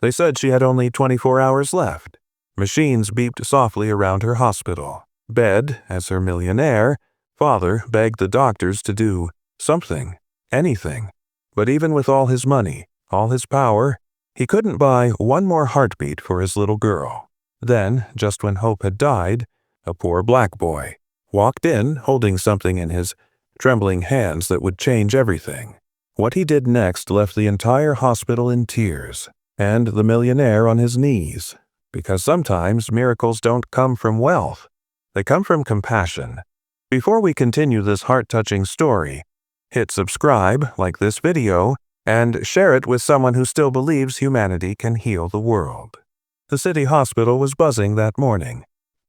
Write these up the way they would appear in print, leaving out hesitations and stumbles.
They said she had only 24 hours left. Machines beeped softly around her hospital bed as her millionaire father begged the doctors to do something, anything. But even with all his money, all his power, he couldn't buy one more heartbeat for his little girl. Then, just when hope had died, a poor black boy walked in holding something in his trembling hands that would change everything. What he did next left the entire hospital in tears, and the millionaire on his knees, because sometimes miracles don't come from wealth. They come from compassion. Before we continue this heart-touching story, hit subscribe, like this video, and share it with someone who still believes humanity can heal the world. The city hospital was buzzing that morning.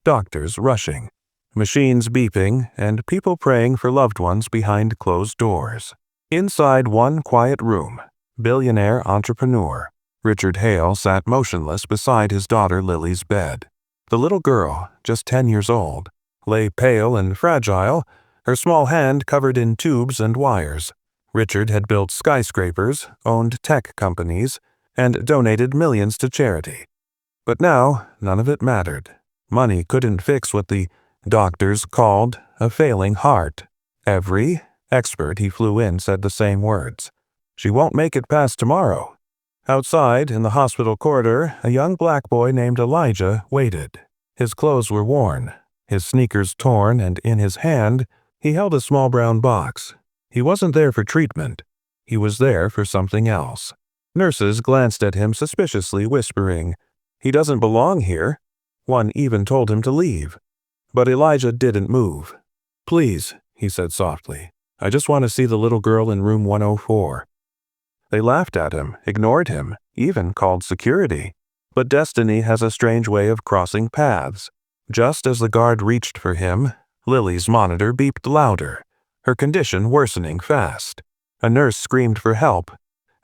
Doctors rushing, machines beeping, and people praying for loved ones behind closed doors. Inside one quiet room, billionaire entrepreneur Richard Hale sat motionless beside his daughter Lily's bed. The little girl, just 10 years old, lay pale and fragile, her small hand covered in tubes and wires. Richard had built skyscrapers, owned tech companies, and donated millions to charity. But now, none of it mattered. Money couldn't fix what the doctors called a failing heart. Every expert he flew in said the same words. She won't make it past tomorrow. Outside, in the hospital corridor, a young black boy named Elijah waited. His clothes were worn, his sneakers torn, and in his hand, he held a small brown box. He wasn't there for treatment. He was there for something else. Nurses glanced at him suspiciously, whispering, "He doesn't belong here." One even told him to leave. But Elijah didn't move. "Please," he said softly, "I just want to see the little girl in room 104. They laughed at him, ignored him, even called security. But destiny has a strange way of crossing paths. Just as the guard reached for him, Lily's monitor beeped louder, her condition worsening fast. A nurse screamed for help,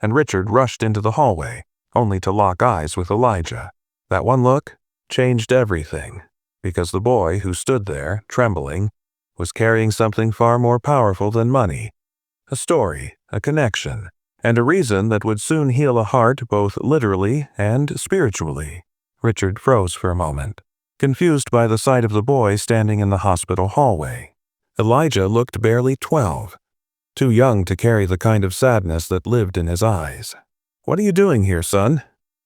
and Richard rushed into the hallway, only to lock eyes with Elijah. That one look changed everything, because the boy who stood there, trembling, was carrying something far more powerful than money. A story, a connection, and a reason that would soon heal a heart both literally and spiritually. Richard froze for a moment, confused by the sight of the boy standing in the hospital hallway. Elijah looked barely 12, too young to carry the kind of sadness that lived in his eyes. "What are you doing here, son?"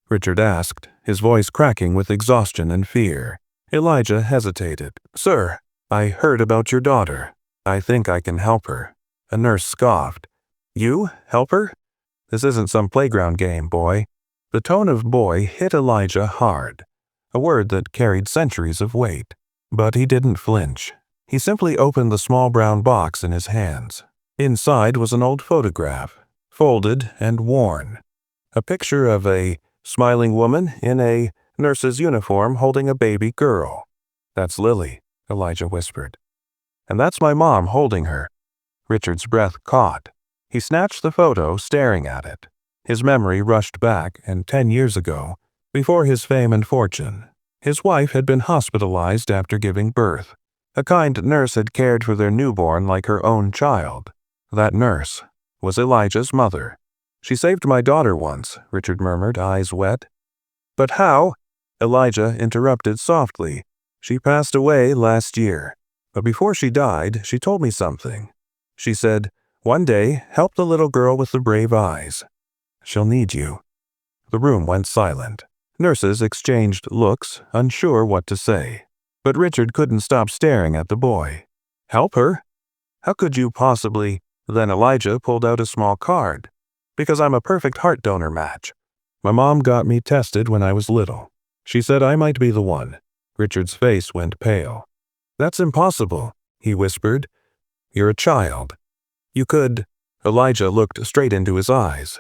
Richard asked, his voice cracking with exhaustion and fear. Elijah hesitated. "Sir, I heard about your daughter. I think I can help her." A nurse scoffed. "You help her? This isn't some playground game, boy." The tone of boy hit Elijah hard, a word that carried centuries of weight. But he didn't flinch. He simply opened the small brown box in his hands. Inside was an old photograph, folded and worn. A picture of a smiling woman in a nurse's uniform holding a baby girl. "That's Lily," Elijah whispered. "And that's my mom holding her." Richard's breath caught. He snatched the photo, staring at it. His memory rushed back, and 10 years ago, before his fame and fortune, his wife had been hospitalized after giving birth. A kind nurse had cared for their newborn like her own child. That nurse was Elijah's mother. "She saved my daughter once," Richard murmured, eyes wet. "But how?" Elijah interrupted softly. "She passed away last year. But before she died, she told me something. She said, 'One day, help the little girl with the brave eyes. She'll need you.'" The room went silent. Nurses exchanged looks, unsure what to say. But Richard couldn't stop staring at the boy. "Help her? How could you possibly?" Then Elijah pulled out a small card. "Because I'm a perfect heart donor match. My mom got me tested when I was little. She said I might be the one." Richard's face went pale. "That's impossible," he whispered. "You're a child. You could." Elijah looked straight into his eyes.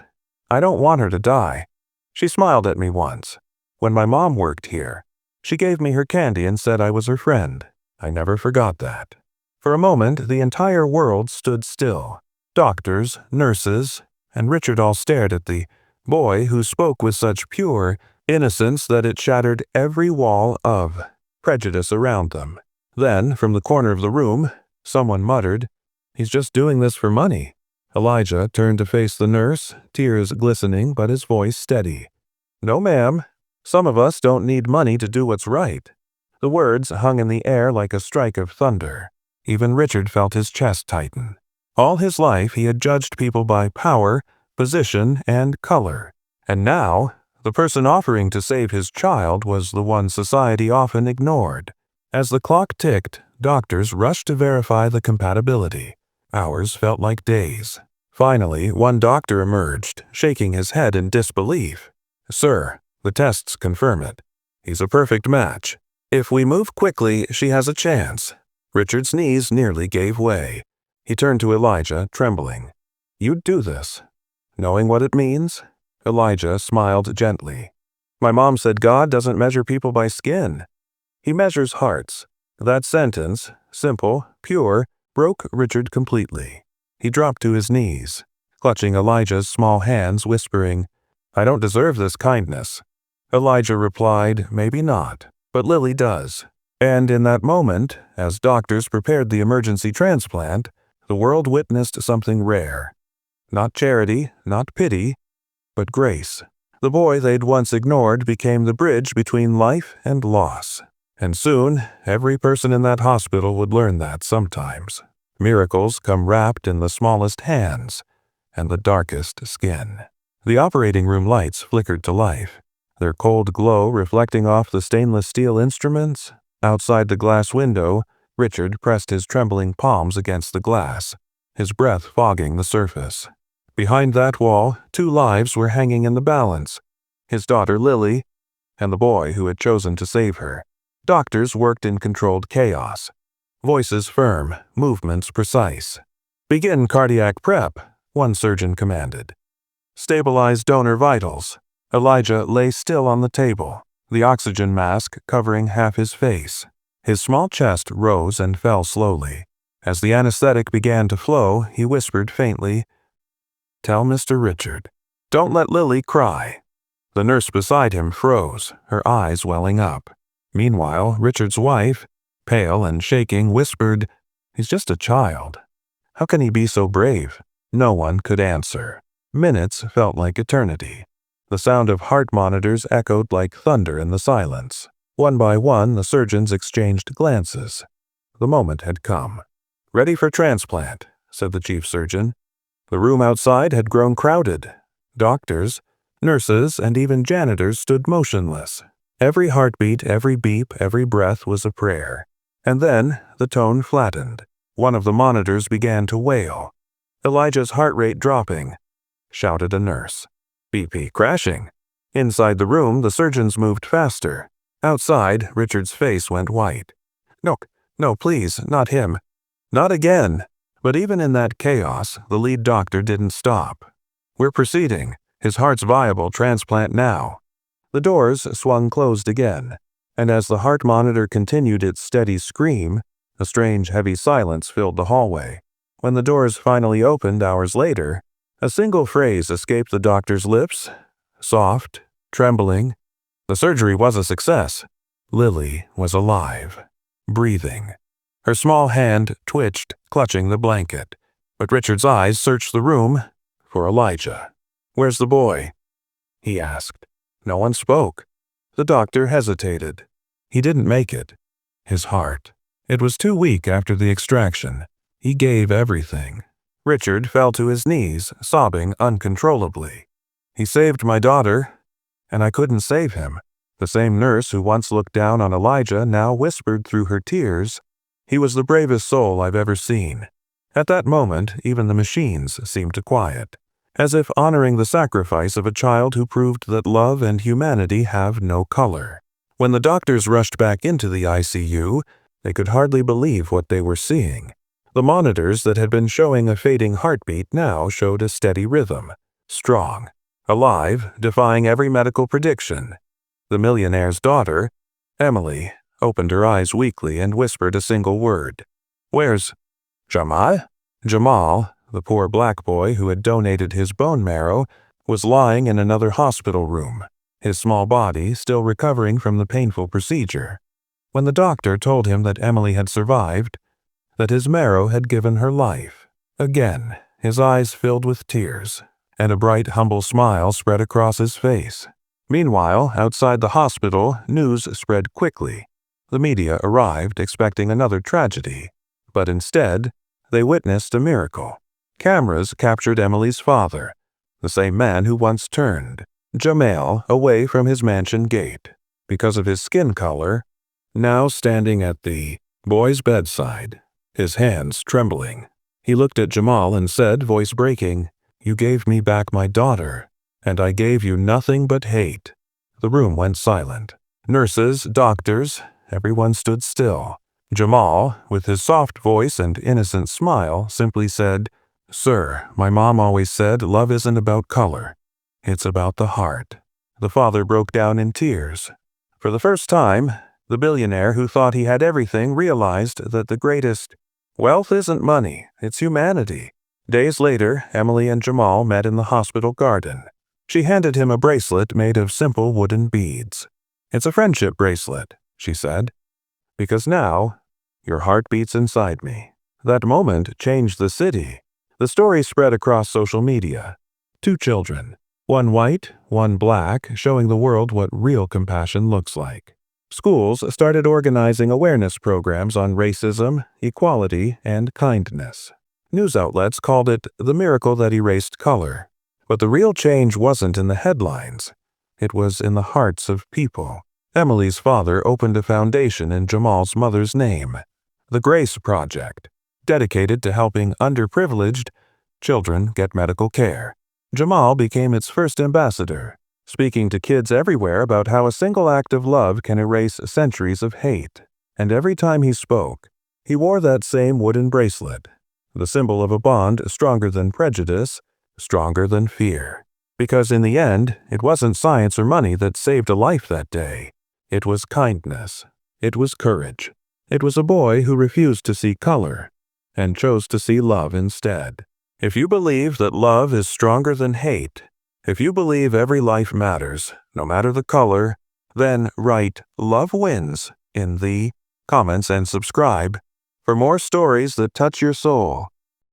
"I don't want her to die. She smiled at me once. When my mom worked here, she gave me her candy and said I was her friend. I never forgot that." For a moment, the entire world stood still. Doctors, nurses, and Richard all stared at the boy who spoke with such pure innocence that it shattered every wall of prejudice around them. Then, from the corner of the room, someone muttered, "He's just doing this for money." Elijah turned to face the nurse, tears glistening but his voice steady. "No, ma'am. Some of us don't need money to do what's right." The words hung in the air like a strike of thunder. Even Richard felt his chest tighten. All his life he had judged people by power, position, and color. And now, the person offering to save his child was the one society often ignored. As the clock ticked, doctors rushed to verify the compatibility. Hours felt like days. Finally, one doctor emerged, shaking his head in disbelief. "Sir, the tests confirm it. He's a perfect match. If we move quickly, she has a chance." Richard's knees nearly gave way. He turned to Elijah, trembling. "You'd do this, knowing what it means?" Elijah smiled gently. "My mom said God doesn't measure people by skin. He measures hearts." That sentence, simple, pure, broke Richard completely. He dropped to his knees, clutching Elijah's small hands, whispering, "I don't deserve this kindness." Elijah replied, "Maybe not, but Lily does." And in that moment, as doctors prepared the emergency transplant, the world witnessed something rare. Not charity, not pity, but grace. The boy they'd once ignored became the bridge between life and loss. And soon, every person in that hospital would learn that sometimes. Miracles come wrapped in the smallest hands and the darkest skin. The operating room lights flickered to life, their cold glow reflecting off the stainless steel instruments. Outside the glass window, Richard pressed his trembling palms against the glass, his breath fogging the surface. Behind that wall, 2 lives were hanging in the balance, his daughter Lily and the boy who had chosen to save her. Doctors worked in controlled chaos. Voices firm, movements precise. "Begin cardiac prep," one surgeon commanded. "Stabilize donor vitals." Elijah lay still on the table, the oxygen mask covering half his face. His small chest rose and fell slowly. As the anesthetic began to flow, he whispered faintly, "Tell Mr. Richard. Don't let Lily cry." The nurse beside him froze, her eyes welling up. Meanwhile, Richard's wife, pale and shaking, whispered, "He's just a child. How can he be so brave?" No one could answer. Minutes felt like eternity. The sound of heart monitors echoed like thunder in the silence. One by one, the surgeons exchanged glances. The moment had come. "Ready for transplant," said the chief surgeon. The room outside had grown crowded. Doctors, nurses, and even janitors stood motionless. Every heartbeat, every beep, every breath was a prayer. And then the tone flattened. One of the monitors began to wail. "Elijah's heart rate dropping," shouted a nurse. "BP crashing." Inside the room, the surgeons moved faster. Outside, Richard's face went white. No, please, not him. Not again." But even in that chaos, the lead doctor didn't stop. "We're proceeding. His heart's viable. Transplant now." The doors swung closed again, and as the heart monitor continued its steady scream, a strange, heavy silence filled the hallway. When the doors finally opened hours later, a single phrase escaped the doctor's lips, soft, trembling. The surgery was a success. Lily was alive, breathing. Her small hand twitched, clutching the blanket, but Richard's eyes searched the room for Elijah. "Where's the boy?" he asked. No one spoke. The doctor hesitated. He didn't make it. His heart. It was too weak after the extraction. He gave everything. Richard fell to his knees, sobbing uncontrollably. "He saved my daughter, and I couldn't save him." The same nurse who once looked down on Elijah now whispered through her tears, "He was the bravest soul I've ever seen." At that moment, even the machines seemed to quiet, as if honoring the sacrifice of a child who proved that love and humanity have no color. When the doctors rushed back into the ICU, they could hardly believe what they were seeing. The monitors that had been showing a fading heartbeat now showed a steady rhythm, strong, alive, defying every medical prediction. The millionaire's daughter, Emily, opened her eyes weakly and whispered a single word. "Where's Jamal?" Jamal, the poor black boy who had donated his bone marrow, was lying in another hospital room, his small body still recovering from the painful procedure. When the doctor told him that Emily had survived, that his marrow had given her life, again his eyes filled with tears, and a bright, humble smile spread across his face. Meanwhile, outside the hospital, news spread quickly. The media arrived expecting another tragedy, but instead, they witnessed a miracle. Cameras captured Emily's father, the same man who once turned Jamal away from his mansion gate because of his skin color, now standing at the boy's bedside, his hands trembling. He looked at Jamal and said, voice breaking, "You gave me back my daughter, and I gave you nothing but hate." The room went silent. Nurses, doctors, everyone stood still. Jamal, with his soft voice and innocent smile, simply said, "Sir, my mom always said love isn't about color. It's about the heart." The father broke down in tears. For the first time, the billionaire who thought he had everything realized that the greatest wealth isn't money, it's humanity. Days later, Emily and Jamal met in the hospital garden. She handed him a bracelet made of simple wooden beads. "It's a friendship bracelet," she said, "because now your heart beats inside me." That moment changed the city. The story spread across social media. 2 children, one white, one black, showing the world what real compassion looks like. Schools started organizing awareness programs on racism, equality, and kindness. News outlets called it the miracle that erased color. But the real change wasn't in the headlines. It was in the hearts of people. Emily's father opened a foundation in Jamal's mother's name, the Grace Project, dedicated to helping underprivileged children get medical care. Jamal became its first ambassador, speaking to kids everywhere about how a single act of love can erase centuries of hate. And every time he spoke, he wore that same wooden bracelet, the symbol of a bond stronger than prejudice, stronger than fear. Because in the end, it wasn't science or money that saved a life that day. It was kindness. It was courage. It was a boy who refused to see color and chose to see love instead. If you believe that love is stronger than hate, if you believe every life matters, no matter the color, then write "Love Wins" in the comments and subscribe for more stories that touch your soul.